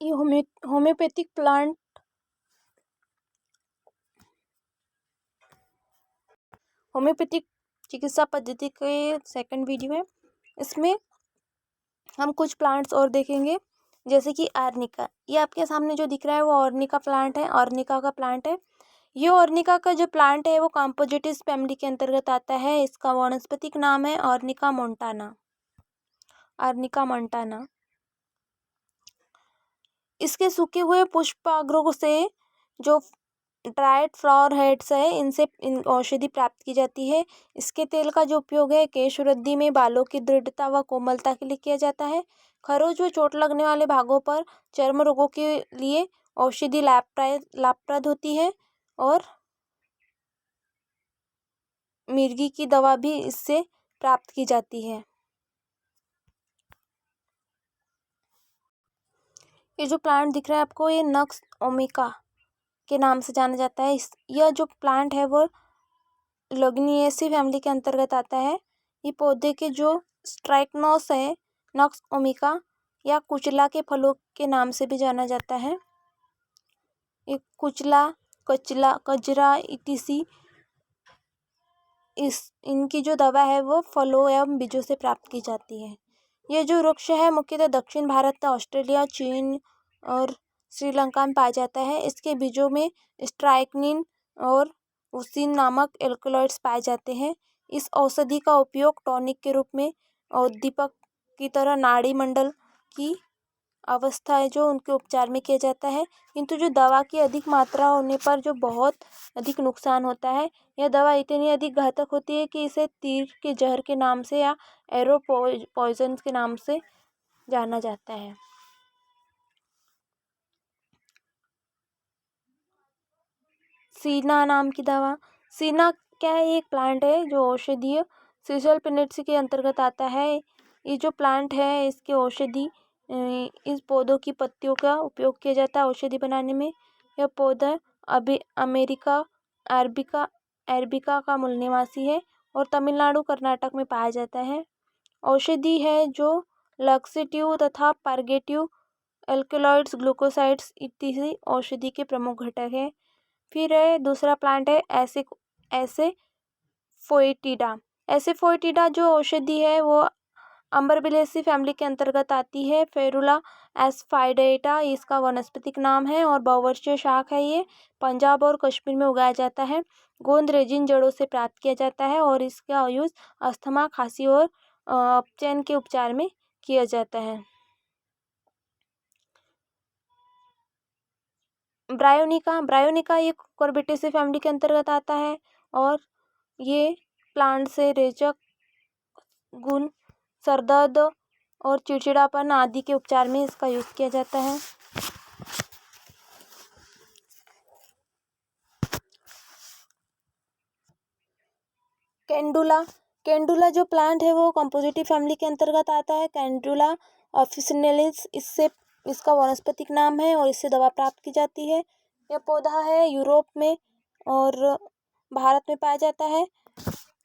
ये homeopathic plant homeopathic चिकित्सा पद्धति के सेकंड वीडियो है। इसमें हम कुछ प्लांट्स और देखेंगे, जैसे कि आर्निका। ये आपके सामने जो दिख रहा है वो ऑर्निका प्लांट है, ऑर्निका का प्लांट है। ये ऑर्निका का जो प्लांट है वो कॉम्पोजिटिस फैमिली के अंतर्गत आता है। इसका वानस्पतिक नाम है ऑर्निका मोंटाना, आर्निका मोंटाना। इसके सूखे हुए पुष्पाग्रों से जो ड्राइड फ्लावर हेड्स है इनसे औषधि प्राप्त की जाती है। इसके तेल का जो उपयोग है केश वृद्धि में, बालों की दृढ़ता व कोमलता के लिए किया जाता है। खरोच व चोट लगने वाले भागों पर, चर्म रोगों के लिए औषधि लाभप्रद होती है। और मिर्गी की दवा भी इससे प्राप्त की जाती है। ये जो प्लांट दिख रहा है आपको, ये नक्स ओमिका के नाम से जाना जाता है। यह जो प्लांट है वो लग्निएसी फैमिली के अंतर्गत आता है। ये पौधे के जो स्ट्राइकनोस है, नक्स ओमिका या कुचला के फलों के नाम से भी जाना जाता है। ये कुचला, कचला, कजरा इतिसी, इनकी जो दवा है वो फलों एवं बीजों से प्राप्त की जाती है। ये जो वृक्ष है मुख्यतः दक्षिण भारत, ऑस्ट्रेलिया, चीन और श्रीलंका में पाया जाता है। इसके बीजों में स्ट्राइकनिन और उसिन नामक एल्कलॉइड्स पाए जाते हैं। इस औषधि का उपयोग टॉनिक के रूप में और दीपक की तरह नाड़ी मंडल की अवस्था है जो उनके उपचार में किया जाता है। किंतु जो दवा की अधिक मात्रा होने पर जो बहुत अधिक नुकसान होता है। यह दवा इतनी अधिक घातक होती है कि इसे तीर के जहर के नाम से या एरो पॉइजन के नाम से जाना जाता है। सीना नाम की दवा। सीना क्या है? ये एक प्लांट है जो औषधीय सीजल पिनेट्स के अंतर्गत आता है। ये जो प्लांट है इसके औषधि इस पौधों की पत्तियों का उपयोग किया जाता है औषधि बनाने में। यह पौधा अभी अमेरिका अरबिका का मूल निवासी है और तमिलनाडु, कर्नाटक में पाया जाता है। औषधि है जो लक्सेटिव तथा पार्गेटिव एल्कलॉइड्स, ग्लूकोसाइड्स इत्यादि औषधि के प्रमुख घटक है। फिर है दूसरा प्लांट है एसेफोइटिडा। एसेफोइटिडा जो औषधि है वो अम्बरबिलेसी फैमिली के अंतर्गत आती है। फेरुला एस्फाइडेटा इसका वनस्पतिक नाम है और बहुवर्षीय शाख है। ये पंजाब और कश्मीर में उगाया जाता है। गोंद रेजिन जड़ों से प्राप्त किया जाता है और इसका यूज अस्थमा, खांसी और अपचयन के उपचार में किया जाता है। ब्रायोनिका ये कोर्बिटेसी फैमिली के अंतर्गत आता है और ये प्लांट से रेचक गुण, सरदर्द और चिड़चिड़ापन आदि के उपचार में इसका यूज किया जाता है। कैंडुला जो प्लांट है वो कंपोजिटिव फैमिली के अंतर्गत आता है। कैंडुला ऑफिसिनेलिस इसका वनस्पतिक नाम है और इससे दवा प्राप्त की जाती है। यह पौधा है यूरोप में और भारत में पाया जाता है।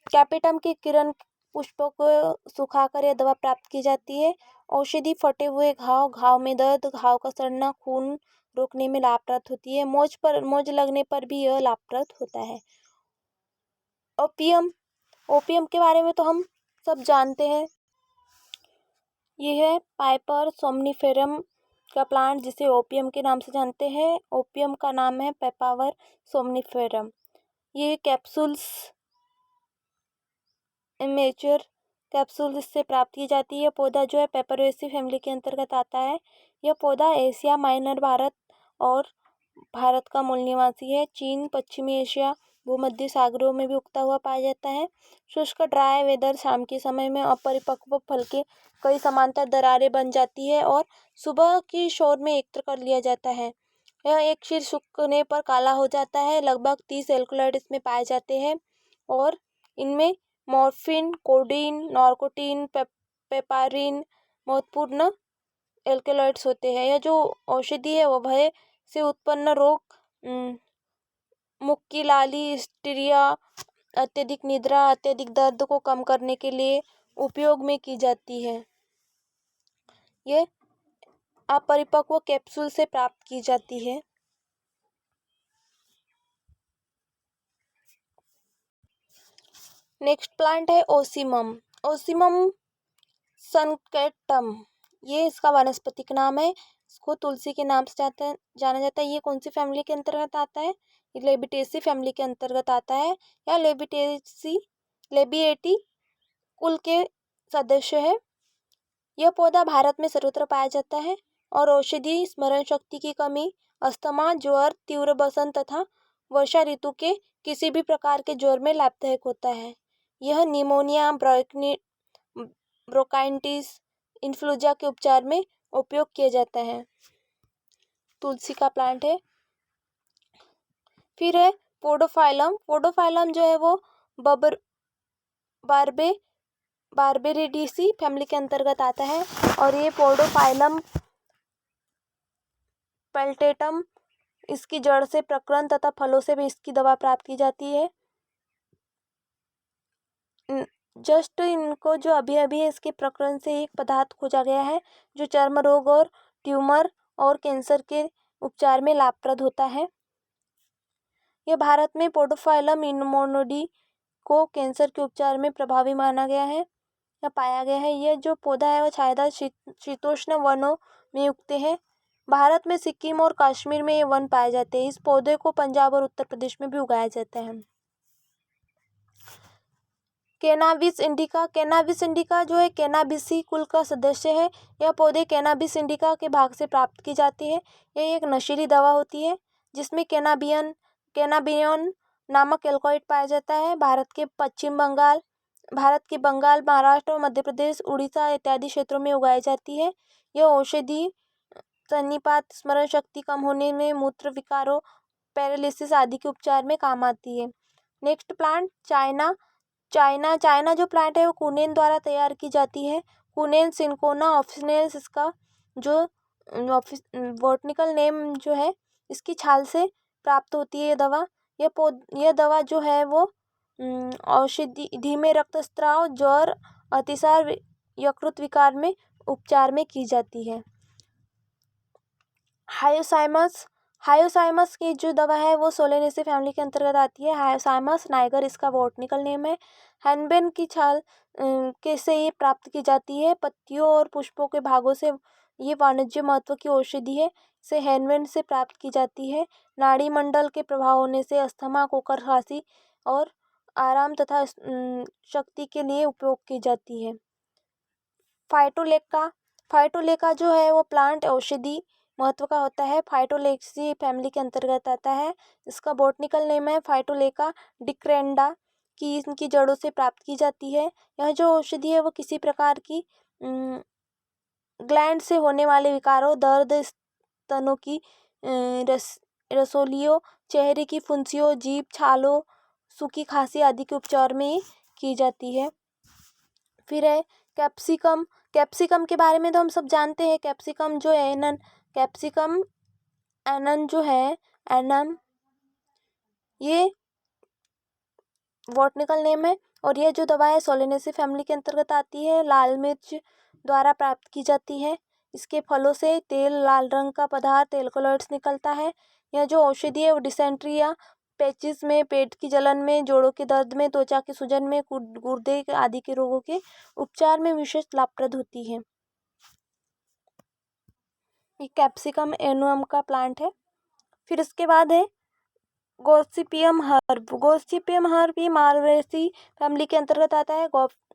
कैपिटम के किरण पुष्पों को सुखाकर यह दवा प्राप्त की जाती है। औषधि फटे हुए घाव में दर्द, घाव का सड़ना, खून रोकने में लाभप्रद होती है। मोज लगने पर भी यह लाभप्रद होता है। ओपियम के बारे में तो हम सब जानते हैं। ये है पाइपर सोमनिफेरम का प्लांट जिसे ओपियम के नाम से जानते हैं। ओपियम का नाम है पेपावर सोमनिफेरम। ये कैप्सूल्स, इमेच्योर कैप्सूल इससे प्राप्त की जाती है। यह पौधा जो है पेपरेसी फैमिली के अंतर्गत आता है। यह पौधा एशिया माइनर, भारत का मूल निवासी है। चीन, पश्चिमी एशिया, भूमध्य सागरों में भी उगता हुआ पाया जाता है। शुष्क ड्राई वेदर, शाम के समय में अपरिपक्व फल के कई समांतर दरारें बन जाती है और सुबह की शोर में एकत्र कर लिया जाता है। यह एक क्षीर सूखने पर काला हो जाता है। लगभग 30 एल्कलॉइड इसमें पाए जाते हैं और इनमें मॉर्फिन, कोडीन, नॉर्कोटीन, पेपारिन महत्वपूर्ण एल्कलॉइड्स होते हैं। यह जो औषधि है वह भय से उत्पन्न रोग, मुक्की लाली, हिस्टीरिया, अत्यधिक निद्रा, अत्यधिक दर्द को कम करने के लिए उपयोग में की जाती है। ये अपरिपक्व कैप्सूल से प्राप्त की जाती है। नेक्स्ट प्लांट है ओसीमम। ओसीमम सनकेटम, ये इसका वानस्पतिक नाम है। इसको तुलसी के नाम से जाना जाता है। ये कौन सी फैमिली के अंतर्गत आता है? ये लेबिटेसी फैमिली के अंतर्गत आता है, या लेबिएटी कुल के सदस्य है। यह पौधा भारत में सर्वत्र पाया जाता है और औषधि, स्मरण शक्ति की कमी, अस्थमा, ज्वर, तीव्र बसंत तथा वर्षा ऋतु के किसी भी प्रकार के ज्वर में लाभदायक होता है। यह निमोनिया, ब्रोंकाइटिस, इन्फ्लुएंजा के उपचार में उपयोग किया जाता है। तुलसी का प्लांट है। फिर है पोडोफाइलम। पोडोफाइलम जो है वो बार्बेरिडेसी फैमिली के अंतर्गत आता है और ये पोडोफाइलम पेल्टेटम, इसकी जड़ से प्रकरण तथा फलों से भी इसकी दवा प्राप्त की जाती है। जस्ट इनको जो अभी अभी इसके प्रकरण से एक पदार्थ खोजा गया है जो चर्म रोग और ट्यूमर और कैंसर के उपचार में लाभप्रद होता है। यह भारत में पोडोफाइलम इनमोनिडी को कैंसर के उपचार में प्रभावी माना गया है या पाया गया है। यह जो पौधा है वह छायादार शीतोष्ण वनों में उगते हैं। भारत में सिक्किम और कश्मीर में ये वन पाए जाते हैं। इस पौधे को पंजाब और उत्तर प्रदेश में भी उगाया जाता है। Cannabis indica. कैनाबिस इंडिका जो है कैनाबिसी कुल का सदस्य है। यह पौधे कैनाबिस इंडिका के भाग से प्राप्त की जाती है। यह एक नशीली दवा होती है जिसमें कैनाबियन नामक एल्कोहॉइड पाया जाता है। भारत के बंगाल, महाराष्ट्र और मध्य प्रदेश, उड़ीसा इत्यादि क्षेत्रों में उगाई जाती है। यह औषधि, सन्निपात, स्मरण शक्ति कम होने में, मूत्र विकारों, पैरालिसिस आदि के उपचार में काम आती है। नेक्स्ट प्लांट चाइना जो प्लांट है वो कुनेन द्वारा तैयार की जाती है। कुनेन सिंकोना ऑफिसिनेल्स इसका जो बॉटनिकल नेम जो है, इसकी छाल से प्राप्त होती है ये दवा। यह दवा जो है वो औषधि, धीमे रक्तस्राव, ज्वर, अतिसार, यकृत विकार में उपचार में की जाती है। हायोसाइमस की जो दवा है वो सोलेनेसी फैमिली के अंतर्गत आती है। हायोसाइमस नाइगर इसका बॉटनिकल नेम है। हैनबेन की छाल के से ये प्राप्त की जाती है। पत्तियों और पुष्पों के भागों से ये वाणिज्य महत्व की औषधि है। इसे हैनबेन से प्राप्त की जाती है। नाड़ी मंडल के प्रभाव होने से अस्थमा, कोकर खांसी और आराम तथा शक्ति के लिए उपयोग की जाती है। फाइटोलेका जो है वो प्लांट औषधि महत्व का होता है। फाइटोलेक्सी फैमिली के अंतर्गत आता है। इसका बॉटनिकल नेम है फाइटोलेका डिक्रेंडा की इनकी जड़ों से प्राप्त की जाती है। यह जो औषधि है वो किसी प्रकार की ग्लैंड से होने वाले विकारों, दर्द, स्तनों की रसोलियों, चेहरे की फुंसियों, जीभ, छालों, सूखी खांसी आदि के उपचार में की जाती है। फिर है कैप्सिकम। कैप्सिकम के बारे में तो हम सब जानते हैं। कैप्सिकम एनन जो है, एनम, ये बॉटनिकल नेम है और यह जो दवा है सोलेनेसी फैमिली के अंतर्गत आती है। लाल मिर्च द्वारा प्राप्त की जाती है। इसके फलों से लाल रंग का पदार्थ एल्कोलॉइड्स निकलता है। यह जो औषधि है वो डिसेंट्री या पेचिस में, पेट की जलन में, जोड़ों के दर्द में, त्वचा की सूजन में, गुर्दे आदि के रोगों के उपचार में विशेष लाभप्रद होती है। ये कैप्सिकम एनुअम का प्लांट है। फिर इसके बाद है गोसिपियम हर्ब। गोसिपियम हर्ब ये मालवेसी फैमिली के अंतर्गत आता है।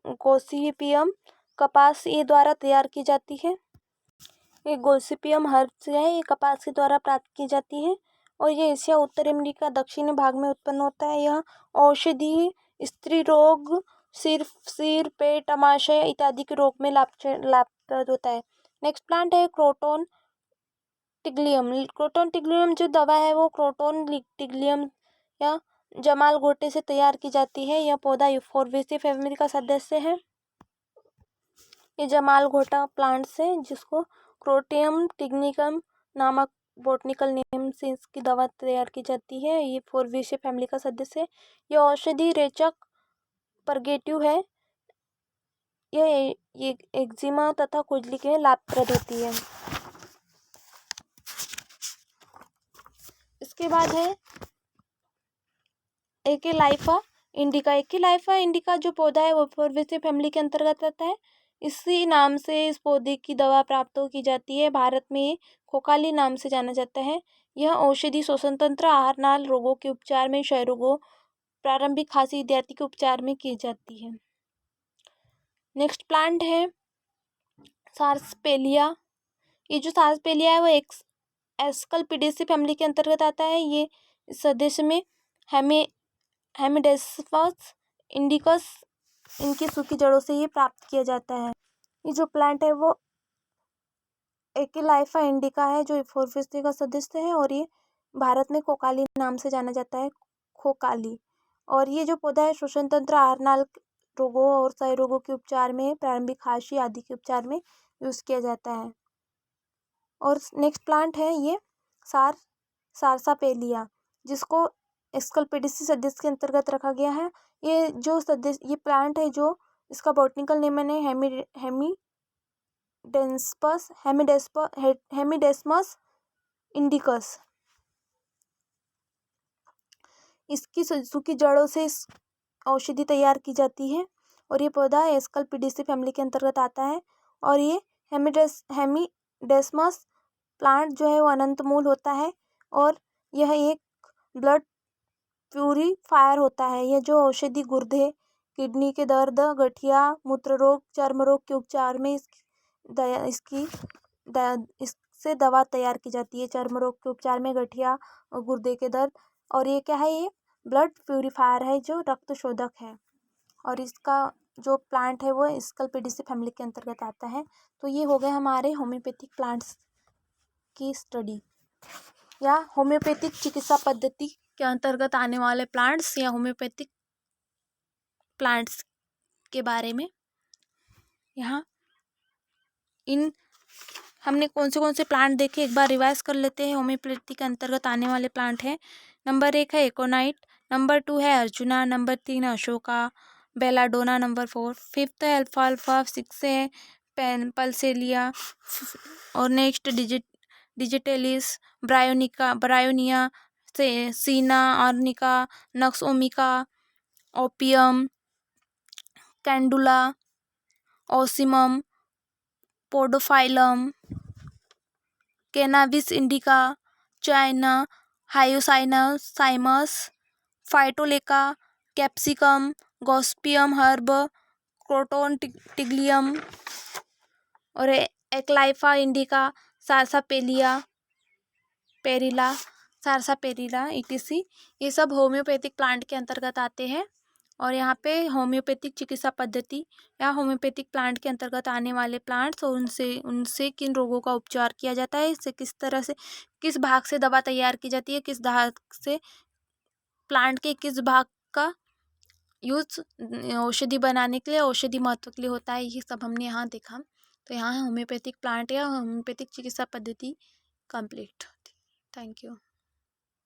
गोसिपियम कपास ये द्वारा तैयार की जाती है। ये गोसिपियम हर्ब से है, ये कपास के द्वारा प्राप्त की जाती है और ये एशिया, उत्तर अमेरिका, दक्षिणी भाग में उत्पन्न होता है। यह औषधि, स्त्री रोग, सिर, पेट, अमाशय इत्यादि के रोग में लाभप्रद होता है। नेक्स्ट प्लांट है क्रोटोन टिग्लियम। क्रोटोन टिग्लियम जो दवा है वो क्रोटोन टिग्लियम या जमाल घोटे से तैयार की जाती है। यह पौधा यूफोर्बिएसी फैमिली का सदस्य है। ये जमाल घोटा प्लांट से, जिसको क्रोटियम टिग्निकम नामक बॉटनिकल नेम से इसकी दवा तैयार की जाती है। ये फोर्बिएसी फैमिली का सदस्य है। यह औषधि रेचक परगेटिव है। यह एक्जिमा तथा खुजली के लिए लाभप्रद होती है। इसके बाद है एकेलाइफा इंडिका। एकेलाइफा इंडिका जो पौधा है वो फोर्बेसी फैमिली के अंतर्गत आता है। इसी नाम से इस पौधे की दवा प्राप्त की जाती है। भारत में ये खोकाली नाम से जाना जाता है। यह औषधि श्वसन तंत्र, आहार नाल रोगों के उपचार में, क्षय रोगों, प्रारंभिक खांसी इत्यादि के उपचार में की जाती है। नेक्स्ट प्लांट है सार्सपेलिया। ये जो सार्सपेलिया है वो एक एस्कल्पिडेसी फैमिली के अंतर्गत आता है। ये सदस्य में हेमिडेस्मस इंडिकस, इनकी सूखी जड़ों से ये प्राप्त किया जाता है। ये जो प्लांट है वो एकेलाइफा इंडिका है जो फोर्बेसी का सदस्य है और ये भारत में खोकाली नाम से जाना जाता है, खोकाली। और ये जो पौधा है श्वसन तंत्र, आहार नाल रोगों और क्षय रोगों के उपचार में, प्रारंभिक खांसी आदि के उपचार में यूज किया जाता है। और नेक्स्ट प्लांट है ये सारसापेलिया, जिसको एस्कल्पिडेसी सदस्य के अंतर्गत रखा गया है। ये प्लांट है जो इसका बॉटनिकल नेम है हेमिडेस्मस इंडिकस। इसकी सूखी जड़ों से इस औषधि तैयार की जाती है और ये पौधा एस्कल्पिडेसी फैमिली के अंतर्गत आता है। और ये हेमिडेस्मस प्लांट जो है वो अनंत मूल होता है और यह एक ब्लड प्यूरीफायर होता है। यह जो औषधि गुर्दे, किडनी के दर्द, गठिया, मूत्र रोग, चर्म रोग के उपचार में इससे दवा तैयार की जाती है। चर्म रोग के उपचार में, गठिया और गुर्दे के दर्द। और ये क्या है, ये ब्लड प्यूरीफायर है जो रक्त शोधक है। और इसका जो प्लांट है वो एस्कल्पिडेसी फैमिली के अंतर्गत आता है। तो ये हो गए हमारे होम्योपैथिक प्लांट्स की स्टडी या होम्योपैथिक चिकित्सा पद्धति के अंतर्गत आने वाले प्लांट्स या होम्योपैथिक प्लांट्स के बारे में। यहाँ हमने कौन से प्लांट देखे एक बार रिवाइज कर लेते हैं। होम्योपैथी के अंतर्गत आने वाले प्लांट हैं। नंबर 1 है एकोनाइट, नंबर 2 है अर्जुना, नंबर 3 है अशोका, बेलाडोना नंबर 4, 5th है अल्फाल्फा, 6 है पल्सेलिया और next digitalis, bryonia, cina arnica, nux vomica, opium, calendula, ocimum, podophyllum, cannabis indica, china, hyoscyamus, phytolacca, capsicum, gossypium herb, croton tiglium और एक्लाइफा इंडिका, सारसापेलिया etc. ये सब होम्योपैथिक प्लांट के अंतर्गत आते हैं। और यहाँ पे होम्योपैथिक चिकित्सा पद्धति या होम्योपैथिक प्लांट के अंतर्गत आने वाले प्लांट्स और उनसे किन रोगों का उपचार किया जाता है, इससे किस तरह से किस भाग से दवा तैयार की जाती है, किस भाग से प्लांट के किस भाग का यूज औषधि बनाने के लिए, औषधि महत्व के लिए होता है, ये सब हमने यहाँ देखा। तो यहाँ होम्योपैथिक प्लांट या होम्योपैथिक चिकित्सा पद्धति कंप्लीट होती है। Thank you.